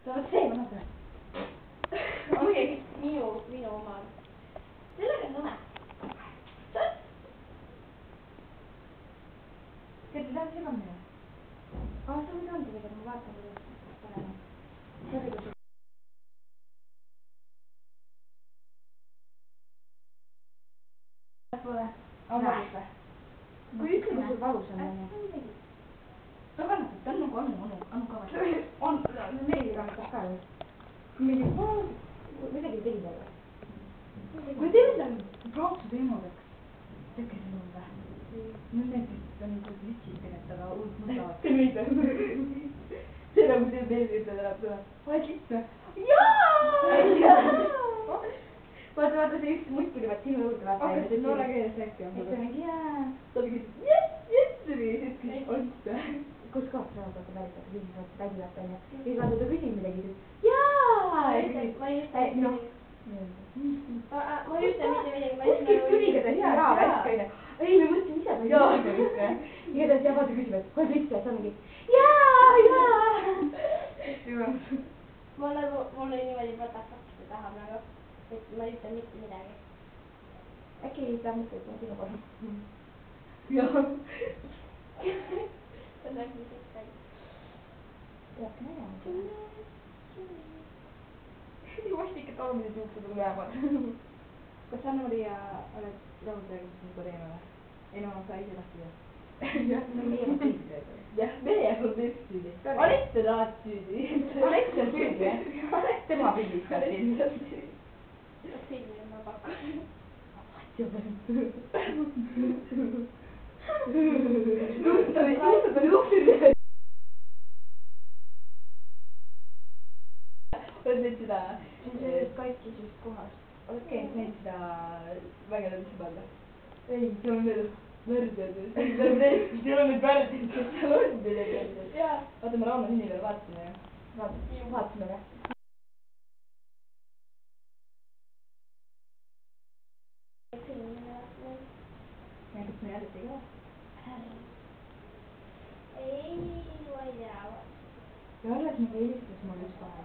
sa oled see, ma näen. Okei, minu omad. Sellega on nõme. Tead, ta läheb segamini. Sa võid anda tegelikult, ma vaatan, kuidas paneme. Pole. On valus või? Kui ütle, kui sul valus on. Ta kannatab, ta on nagu anu kavas. On, meeli kannatab ka ju. Midagi tegi talle. Ma tean, ta on praaksu teemadeks. Tekke sinul või? No need, kes on litsid tegelikult, aga uut mõtavad. Te võite. See nagu teeb meeldi, et ta läheb sõna. Oled litt või? Jaa! Vaata, see üks mutt tuli vaat sinu juurde vaata. Aga see noore keeles äkki on. Et ta mingi jaa. Ta mingi jess, tuli. Olid või? Kus kohas sa oled vaata päris, aga küsis vaata vägivat onju. Siis vaata ta küsib midagi, siis jaa! Ma ei ütle midagi. Kuskilt tuli ka ta hea värk onju. Ei, me mõtlesime ise, ma ei mõtle vist või. Igatahes ja vaata küsib, et oled litt või? Ta mingi jaa! Mul oli niimoodi patakakste tahab nagu, et ma ei ütle mitte midagi. Äkki ta mõtleb, et ma sinu kohe. Jah. Ta saaks nii sekka. Peabki nägema. Vastik, et alumised juuksed on vähemalt. Kas sa, Maria, oled rahul rääginud mu teema või? Ei no, sa ise lahti jah. Jah, no meie on süüdi. Jah, meie on süüdi. Aleksa tahad süüdi. Aleksa on süüdi, jah? Tema pildistab sind. Silvi on ma pakkunud. Juuksed on juuksed. Oled nüüd seda... See katkis just kohas. Oled käinud neid seda vägelemisse panna? Ei, seal on need värdjad. Seal on need värdjad, kes seal on midagi. Vaata, me Rauno sünni peale vaatasime ju. Vaatasime või? Ja kas me jälle tegi või? Ei, ma ei tea. Ja alles nagu helistas mulle üks vahe.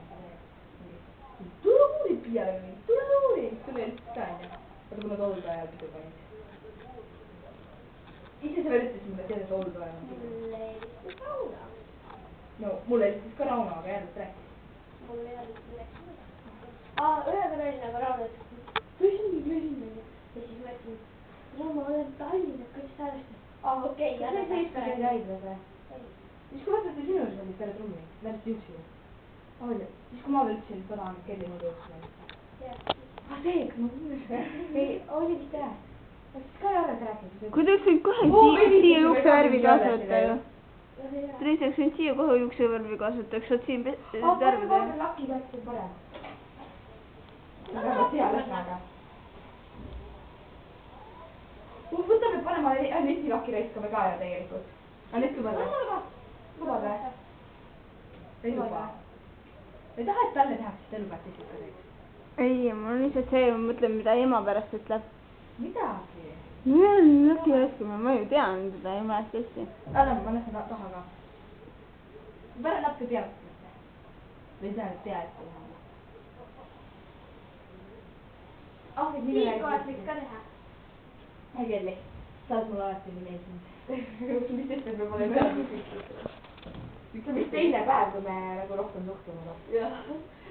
Tule uuri Piiale või? Tule uuri! Tule helistas ka onju. Vaata, kui nad oldu ajal pidu panid. Ise sa veel ütlesid mulle, teades oldu ajal. Mulle helistas Rauno. No, mulle helistas ka Rauno, aga jälle rääkis. Mulle ei olnud milleks mõelda. Ühega oli nagu Rauno, et küsin. Ja siis ma ütlesin, Rauno, ma olen Tallinnas, kuidas sa häälestad? Okei, jälle see Eesti käidi haiglas või? Ei. Siis kui vaata, et te sinu juures olid peale trummi, lähed juuksile. Oli. Siis kui ma veel ütlesin, et ma tahan kelli muidu juuksile. See, ma ei, oli vist jah. Siis ka Jarres rääkis. Kui te oleks võinud kohe siia juuksevärvi kaasata ju. Te oleks võinud siia kohe juuksevärvi kaasata, eks saad siin värvida. Vaata laki läks parem. Väga hea lähnaga. Võtame, paneme Aneti laki raiskame ka ja tegelikult. Anet lubad või? Lubad või? Ei luba. Ei taha, et talle tehakse, siis te lubate siis ka teeks. Ei, mul on lihtsalt see, ma mõtlen, mida ema pärast ütleb. Midagi. No jah, laki raiskame, ma ju tean teda emast hästi. Anna, ma lähen taha ka. Pära natuke pealt. Või ei tea, et pea ette teha. Siin kohas võiks ka teha. Ei kelli. Sa oled mulle alati nii meeldinud. Mis sest, et me pole peale küsitud. See on vist teine päev, kui me nagu rohkem suhtleme. Jah.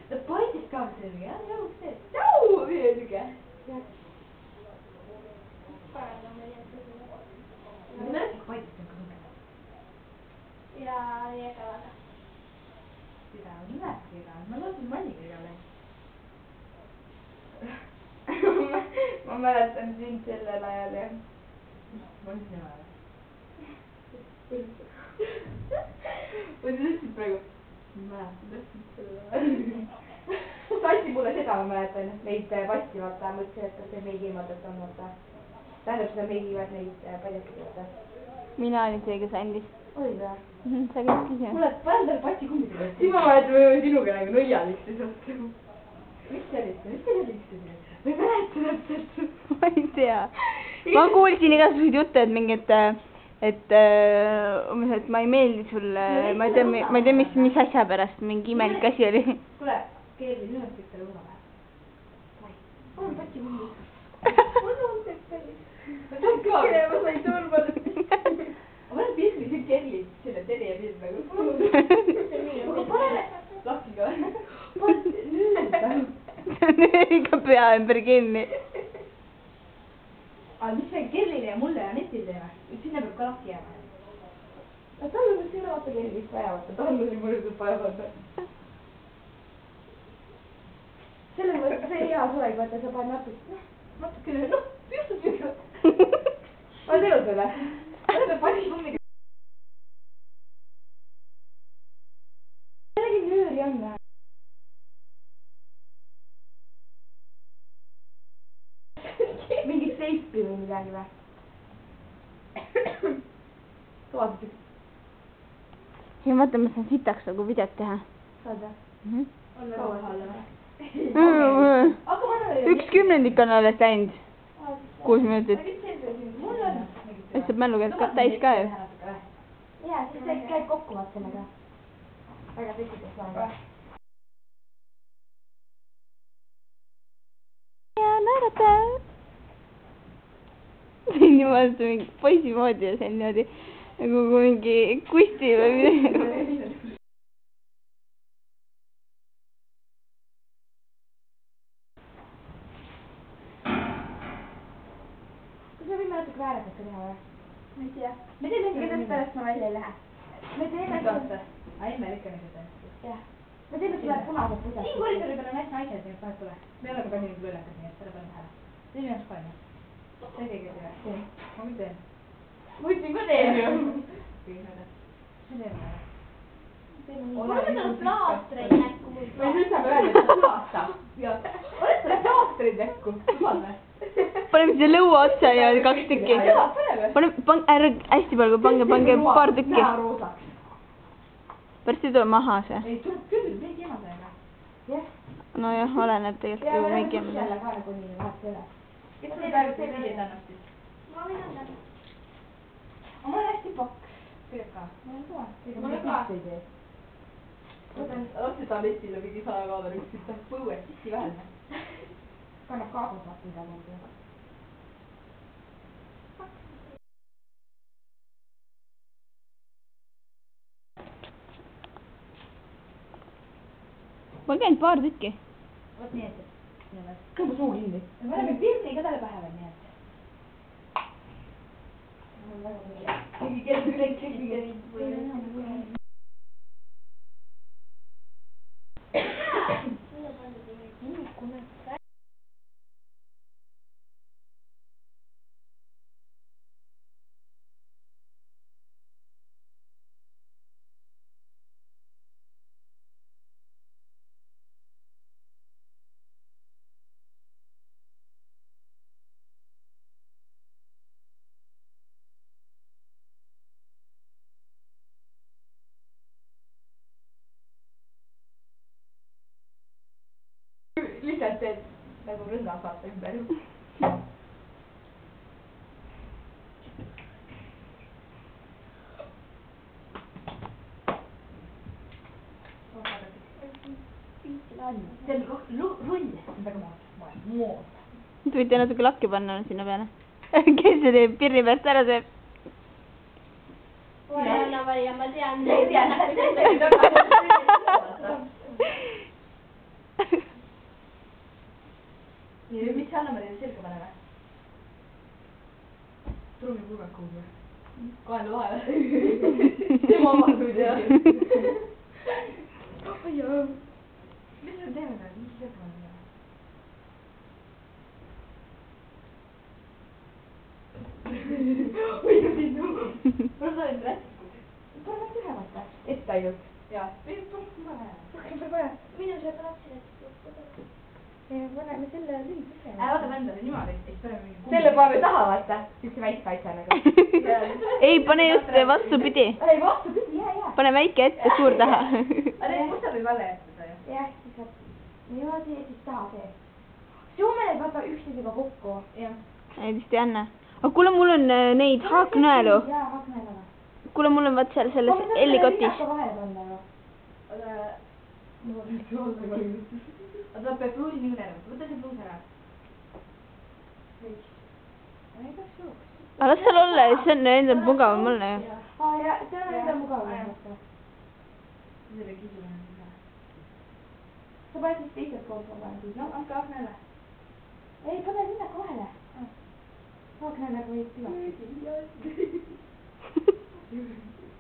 Ta paidis ka sellega, jah, jah, see. Jau! Ühesõge. Parandame jälle. Ma mäletan, kui paidis on ka mõned. Ja jägavaga. Seda on näebki ega. Ma loosin maniga igale. Ma mäletan sind sellel ajal jah. Ma olen sinu ajal. Või sa ütlesid praegu? Ma mäletan sellel ajal. Sassi mulle seda ma mäletan, neid vasti vaata, mõtlesin, et kas see meigi ilmadelt on vaata. Tähendab seda meigi vaat neid padjakid vaata. Mina olin see, kes andis. Oli või? Sa käisid ise. Kuule, panen talle patsi kumbid üles. Siis ma mäletan, me võime sinuga nagu nõialist ja sealt. Mis see oli? Mis see oli? Ma ei mäleta täpselt. Ma ei tea. Ma kuulsin igasuguseid jutte, et mingid et umbes, et ma ei meeldi sulle, ma ei tea, mis asja pärast, mingi imelik asi oli. Kuule, Kerli, nüüd on teile õuna vähe. Palun pati hundi. Ma sain turvaliselt. Ma olen pildi siin Kerli, selle Terje pild nagu. Aga pane lahti ka. Nüüd ikka pea ümber kinni. Aga mis me Kerlile ja mulle ja Netil teeme? Sinna peab ka lahti jääma. Tal on vist ei ole vaata Kerlist vaja vaata, tal on nii mõnusalt vaja vaata. Selles mõttes see hea soeg, vaata sa paned natukene, pisut. Ma tean selle. Seda pani kummiga. Midagi nööri on vähe. Mingit teipi või midagi või? Vaata. Ja mõtle, ma saan sitaks nagu videot teha. Saad või? On väga vaheale või? 1/10 on alles läinud. 6 minutit. Mul on. Siis saab mälu käib täis ka ju. Jaa, siis see käib kokku vaat sellega. Väga tekitas vaja. Ja naerata. See on niimoodi mingi poisi moodi ja see on niimoodi nagu mingi kusti või midagi. Kas me võime natuke väärakat teha või? Ma ei tea. Me teeme ikka sellest pärast ma välja ei lähe. Me teeme seda. Emme ikka nagu seda. Jah. Me teeme seda punased pusad. Siin koridori peal on hästi naised, nii et vahet pole. Me ei ole ka palju nagu lõllakad, nii et selle peale tähele. See on minu jaoks palju. See keegi ei tea. Ma küll teen. Ma ütlen ka teen ju. See teeme. Mul on plaastreid näkku. Või nüüd saab öelda, et ta plaastab. Oled sa plaastreid näkku? Lubad või? Paneme siia lõua otsa ja 2 tükki. Paneme, ära hästi palju, pange paar tükki. Pärast ei tule maha see. Ei, tuleb küll, mingi emadega. Jah. Nojah, oleneb tegelikult ju mingi jälle ka nagu nii vaata üle. Kes sul praegu see viied annab siis? Ma võin anda. Ma olen hästi paks. Teed ka? Ma olen ka. Ma olen ka. Lapsi tualetile mingi 100 kaamera üks ütleb põues sissi vahel. Kannab kaasas vaata mida muud. Ma käin paar tükki. Vot nii, et kõmbu suu kinni. Me oleme pildi ka talle pähe veel, nii et. Mingi kell lihtsalt teed nagu rõnga saata ümber. See on rull, väga mood. Te võite natuke lakki panna sinna peale. Kes see teeb pirni pärast ära teeb? Anna Maria, ma tean. Ei tea, nii, mis see Anna-Maria selga paneme? Trummipulgakuud või? Kaela vahele. Tema omadud ja. Oi jah. Mis me teeme ka? Mis selga paneme? Või sinnu. Ma sain rätku. Pane ühe vaata. Ette ainult. Jaa. Või vaja. Minu see platsi paneme selle lühikese. Võtame endale niimoodi, et siis paneme mingi selle paneme taha, vaata. Üks väike asja nagu. Ei, pane just vastupidi. Ei, vastupidi, jaa. Pane väike ette, suur taha. Aga need mustad võib alla jätta ju. Jah, siis saab niimoodi ja siis taha see. Suume need vaata üksteisega kokku. Jah. Ei, vist ei anna. aga kuule, mul on neid haaknõelu. Jaa, haaknõelana. Kuule, mul on vaat seal selles Ellikotis. vahele panna ju. Aga mul on mingi olla valmis. Aga ta peab pluusi niikuinii ära. Võta see pluus ära. Ei peaks jooks. aga las seal olla, see on endal mugavam olla ju. Ja see on enda mugavam. Selle kisu on hea. Sa paned siis teiselt poolt vabalt. No, andke haaknõele. Ei, pane sinna vahele. Haaknõelega võib tilaks.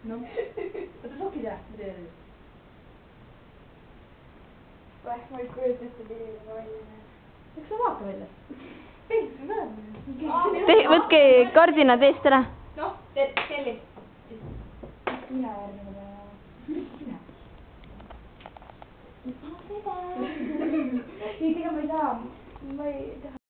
No, võta sokid ära. Ma ei kujuta ette, milline välja näeb. Eks sa vaata välja. Peeglisse näeb. Võtke kardinad eest ära. Noh, telli. Mina järgmine peale. Sina. Ei, tegelikult ma ei saa. Ma ei taha.